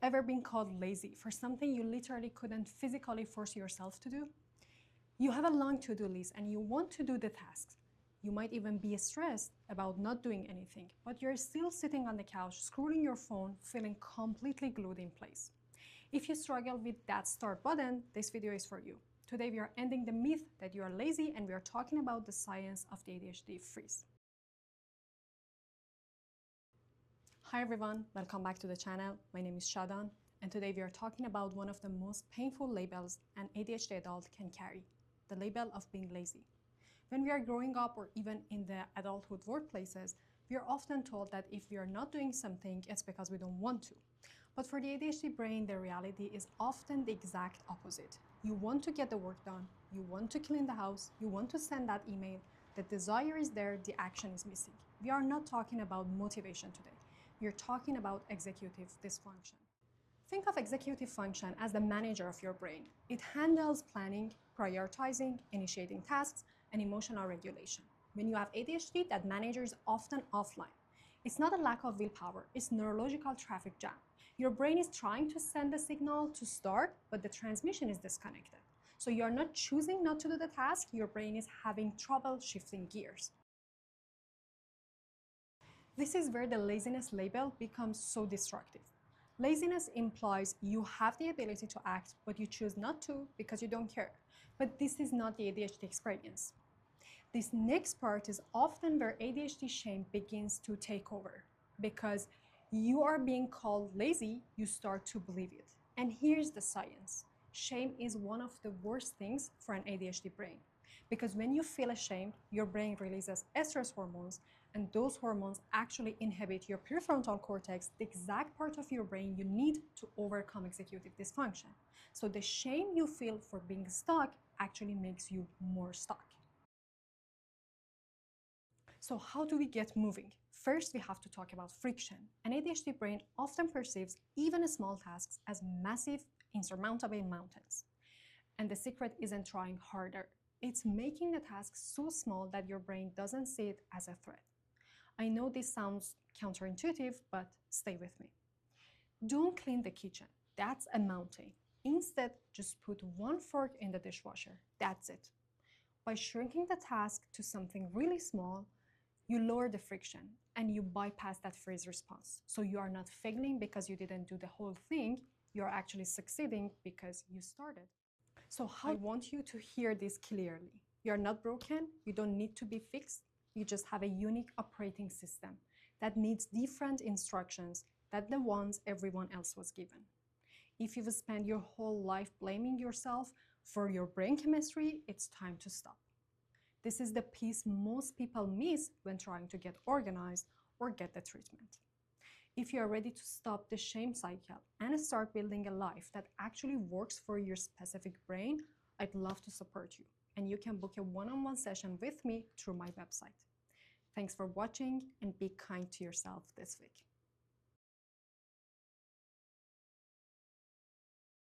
ever been called lazy for something you literally couldn't physically force yourself to do? You have a long to-do list and you want to do the tasks. You might even be stressed about not doing anything, but you're still sitting on the couch, scrolling your phone, feeling completely glued in place. If you struggle with that start button, this video is for you. Today we are ending the myth that you are lazy and we are talking about the science of the ADHD freeze. Hi everyone, welcome back to the channel. My name is Shadan and today we are talking about one of the most painful labels an ADHD adult can carry, the label of being lazy. When we are growing up or even in the adulthood workplaces, we are often told that if we are not doing something, it's because we don't want to. But for the ADHD brain, the reality is often the exact opposite. You want to get the work done, you want to clean the house, you want to send that email, the desire is there, the action is missing. We are not talking about motivation today. We are talking about executive dysfunction. Think of executive function as the manager of your brain. It handles planning, prioritizing, initiating tasks, and emotional regulation. When you have ADHD, that manager is often offline. It's not a lack of willpower, it's neurological traffic jam. Your brain is trying to send a signal to start, but the transmission is disconnected. So you're not choosing not to do the task, your brain is having trouble shifting gears. This is where the laziness label becomes so destructive. Laziness implies you have the ability to act, but you choose not to because you don't care. But this is not the ADHD experience. This next part is often where ADHD shame begins to take over. Because you are being called lazy, you start to believe it. And here's the science. Shame is one of the worst things for an ADHD brain. Because when you feel ashamed, your brain releases stress hormones, and those hormones actually inhibit your prefrontal cortex, the exact part of your brain you need to overcome executive dysfunction. So the shame you feel for being stuck actually makes you more stuck. So how do we get moving? First, we have to talk about friction. An ADHD brain often perceives even small tasks as massive, insurmountable mountains. And the secret isn't trying harder. It's making the task so small that your brain doesn't see it as a threat. I know this sounds counterintuitive, but stay with me. Don't clean the kitchen. That's a mountain. Instead, just put one fork in the dishwasher. That's it. By shrinking the task to something really small, you lower the friction and you bypass that freeze response. So you are not failing because you didn't do the whole thing. You're actually succeeding because you started. So I want you to hear this clearly. You're not broken. You don't need to be fixed. You just have a unique operating system that needs different instructions than the ones everyone else was given. If you've spent your whole life blaming yourself for your brain chemistry, it's time to stop. This is the piece most people miss when trying to get organized or get the treatment. If you are ready to stop the shame cycle and start building a life that actually works for your specific brain, I'd love to support you. And you can book a one-on-one session with me through my website. Thanks for watching and be kind to yourself this week.